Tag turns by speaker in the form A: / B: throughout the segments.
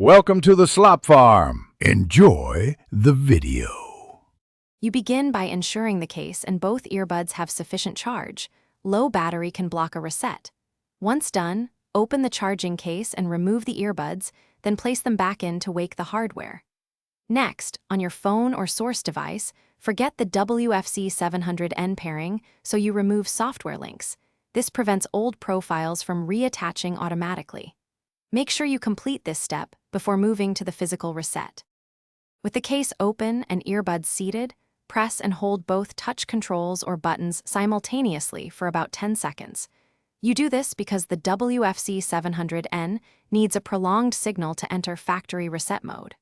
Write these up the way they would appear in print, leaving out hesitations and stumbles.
A: Welcome to the Slop Farm. Enjoy the video.
B: You begin by ensuring the case and both earbuds have sufficient charge. Low battery can block a reset. Once done, open the charging case and remove the earbuds, then place them back in to wake the hardware. Next, on your phone or source device, forget the WF-C700N pairing, so you remove software links. This prevents old profiles from reattaching automatically. Make sure you complete this step before moving to the physical reset. With the case open and earbuds seated, press and hold both touch controls or buttons simultaneously for about 10 seconds. You do this because the WF-C700N needs a prolonged signal to enter factory reset mode.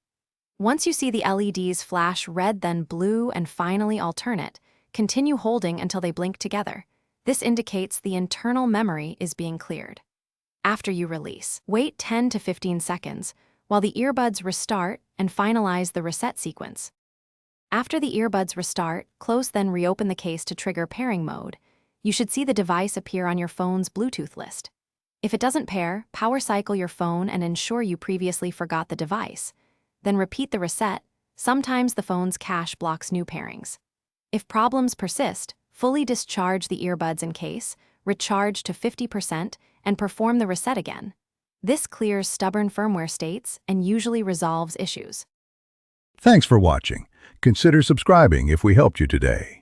B: Once you see the LEDs flash red then blue and finally alternate, continue holding until they blink together. This indicates the internal memory is being cleared. After you release, wait 10 to 15 seconds while the earbuds restart and finalize the reset sequence. After the earbuds restart, close then reopen the case to trigger pairing mode. You should see the device appear on your phone's Bluetooth list. If it doesn't pair, power cycle your phone and ensure you previously forgot the device. Then repeat the reset. Sometimes the phone's cache blocks new pairings. If problems persist, fully discharge the earbuds in case, recharge to 50%, and perform the reset again. This clears stubborn firmware states and usually resolves issues.
A: Thanks for watching. Consider subscribing if we helped you today.